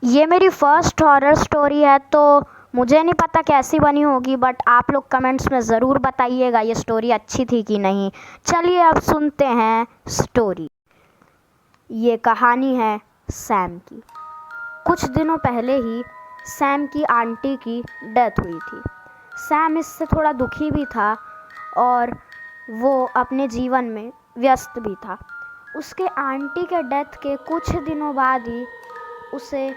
ये मेरी first horror story है, तो मुझे नहीं पता कैसी बनी होगी, बट आप लोग कमेंट्स में ज़रूर बताइएगा ये स्टोरी अच्छी थी कि नहीं। चलिए अब सुनते हैं स्टोरी। ये कहानी है सैम की। कुछ दिनों पहले ही सैम की आंटी की डेथ हुई थी। सैम इससे थोड़ा दुखी भी था और वो अपने जीवन में व्यस्त भी था। उसके आंटी के डेथ के कुछ दिनों बाद ही उसे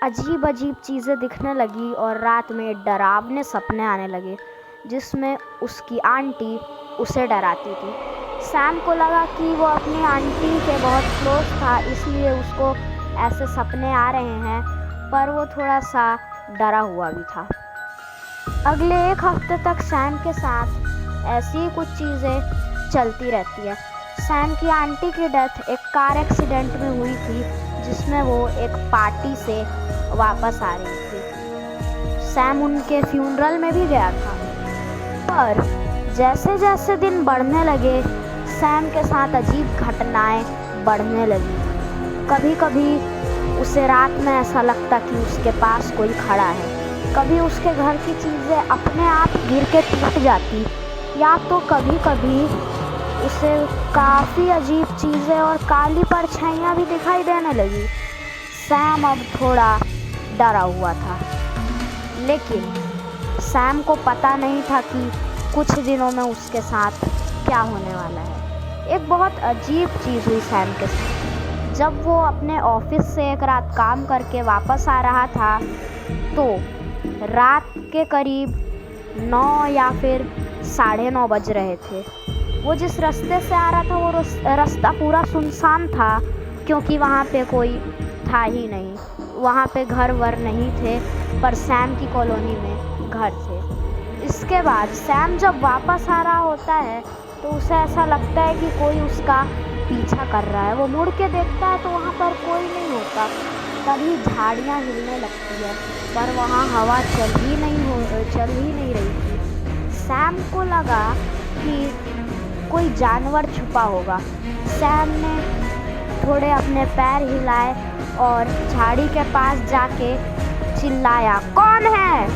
अजीब अजीब चीज़ें दिखने लगी और रात में डरावने सपने आने लगे जिसमें उसकी आंटी उसे डराती थी। सैम को लगा कि वो अपनी आंटी के बहुत क्लोज था, इसलिए उसको ऐसे सपने आ रहे हैं, पर वो थोड़ा सा डरा हुआ भी था। अगले एक हफ्ते तक सैम के साथ ऐसी ही कुछ चीज़ें चलती रहती है। सैम की आंटी की डेथ एक कार एक्सीडेंट में हुई थी जिसमें वो एक पार्टी से वापस आ रही थी। सैम उनके फ्यूनरल में भी गया था, पर जैसे जैसे दिन बढ़ने लगे सैम के साथ अजीब घटनाएं बढ़ने लगी। कभी कभी उसे रात में ऐसा लगता कि उसके पास कोई खड़ा है, कभी उसके घर की चीज़ें अपने आप गिर के टूट जाती, या तो कभी कभी उसे काफ़ी अजीब चीज़ें और काली परछाइयाँ भी दिखाई देने लगी। सैम अब थोड़ा डरा हुआ था, लेकिन सैम को पता नहीं था कि कुछ दिनों में उसके साथ क्या होने वाला है। एक बहुत अजीब चीज़ हुई सैम के साथ। जब वो अपने ऑफिस से एक रात काम करके वापस आ रहा था, तो रात के करीब 9 या फिर 9:30 बज रहे थे। वो जिस रास्ते से आ रहा था वो रास्ता पूरा सुनसान था, क्योंकि वहाँ पे कोई था ही नहीं। वहाँ पे घर वर नहीं थे, पर सैम की कॉलोनी में घर थे। इसके बाद सैम जब वापस आ रहा होता है तो उसे ऐसा लगता है कि कोई उसका पीछा कर रहा है। वो मुड़ के देखता है तो वहाँ पर कोई नहीं होता। तभी झाड़ियाँ हिलने लगती है, पर वहाँ हवा चल ही नहीं रही थी। सैम को लगा कि कोई जानवर छुपा होगा। सैम ने थोड़े अपने पैर हिलाए और झाड़ी के पास जाके चिल्लाया, कौन है,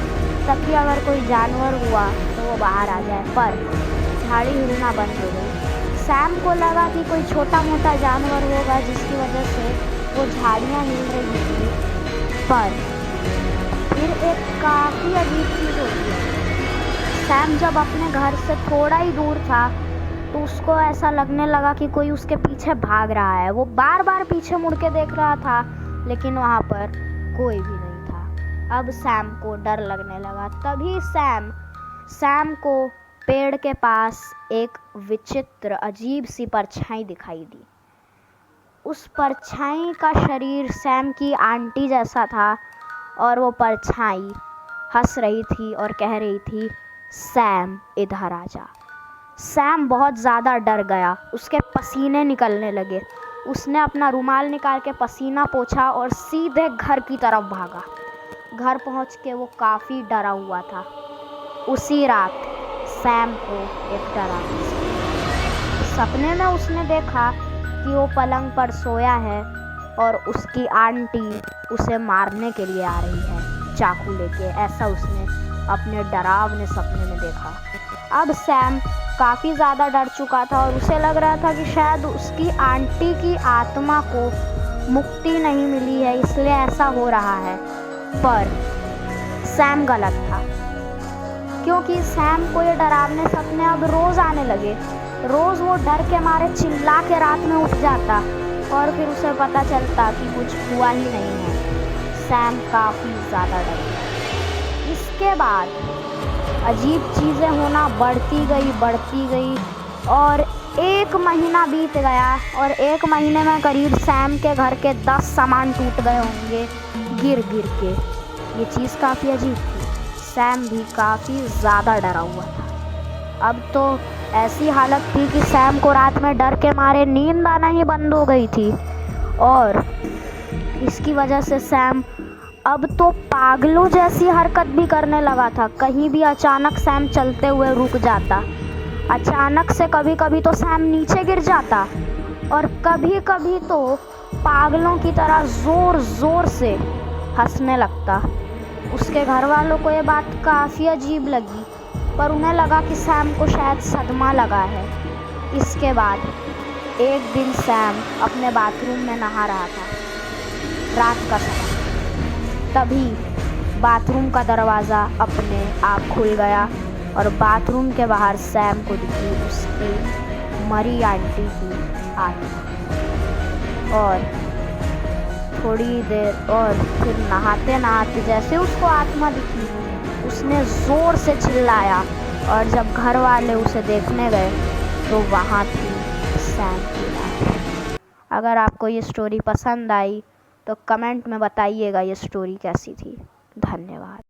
ताकि अगर कोई जानवर हुआ तो वो बाहर आ जाए, पर झाड़ी हिलना बंद हो गई। सैम को लगा कि कोई छोटा मोटा जानवर होगा जिसकी वजह से वो झाड़ियाँ हिल रही थी, पर फिर एक काफ़ी अजीब चीज़ होती है। सैम जब अपने घर से थोड़ा ही दूर था तो उसको ऐसा लगने लगा कि कोई उसके पीछे भाग रहा है। वो बार बार पीछे मुड़ के देख रहा था, लेकिन वहाँ पर कोई भी नहीं था। अब सैम को डर लगने लगा। तभी सैम को पेड़ के पास एक विचित्र अजीब सी परछाई दिखाई दी। उस परछाई का शरीर सैम की आंटी जैसा था और वो परछाई हंस रही थी और कह रही थी, सैम इधर आ जा। सैम बहुत ज़्यादा डर गया, उसके पसीने निकलने लगे। उसने अपना रुमाल निकाल के पसीना पोंछा और सीधे घर की तरफ भागा। घर पहुंच के वो काफ़ी डरा हुआ था। उसी रात सैम को एक डरावना सपने में उसने देखा कि वो पलंग पर सोया है और उसकी आंटी उसे मारने के लिए आ रही है चाकू लेके। ऐसा उसने अपने डरावने सपने में देखा। अब सैम काफ़ी ज़्यादा डर चुका था और उसे लग रहा था कि शायद उसकी आंटी की आत्मा को मुक्ति नहीं मिली है, इसलिए ऐसा हो रहा है। पर सैम गलत था, क्योंकि सैम को ये डरावने सपने अब रोज़ आने लगे। रोज़ वो डर के मारे चिल्ला के रात में उठ जाता और फिर उसे पता चलता कि कुछ हुआ ही नहीं है। सैम काफ़ी ज़्यादा डर गया। इसके बाद अजीब चीज़ें होना बढ़ती गई और 1 महीना बीत गया और 1 महीने में करीब सैम के घर के 10 सामान टूट गए होंगे गिर के। ये चीज़ काफ़ी अजीब थी। सैम भी काफ़ी ज़्यादा डरा हुआ था। अब तो ऐसी हालत थी कि सैम को रात में डर के मारे नींद आना ही बंद हो गई थी, और इसकी वजह से सैम अब तो पागलों जैसी हरकत भी करने लगा था। कहीं भी अचानक सैम चलते हुए रुक जाता, अचानक से कभी कभी तो सैम नीचे गिर जाता, और कभी कभी तो पागलों की तरह ज़ोर ज़ोर से हंसने लगता। उसके घर वालों को ये बात काफ़ी अजीब लगी, पर उन्हें लगा कि सैम को शायद सदमा लगा है। इसके बाद एक दिन सैम अपने बाथरूम में नहा रहा था, रात का समय। तभी बाथरूम का दरवाज़ा अपने आप खुल गया और बाथरूम के बाहर सैम को दिखी उसकी मरी आंटी की आत्मा। और थोड़ी देर और फिर नहाते नहाते जैसे उसको आत्मा दिखी, उसने ज़ोर से चिल्लाया, और जब घर वाले उसे देखने गए तो वहाँ थी सैम की लाश। अगर आपको ये स्टोरी पसंद आई तो कमेंट में बताइएगा ये स्टोरी कैसी थी। धन्यवाद।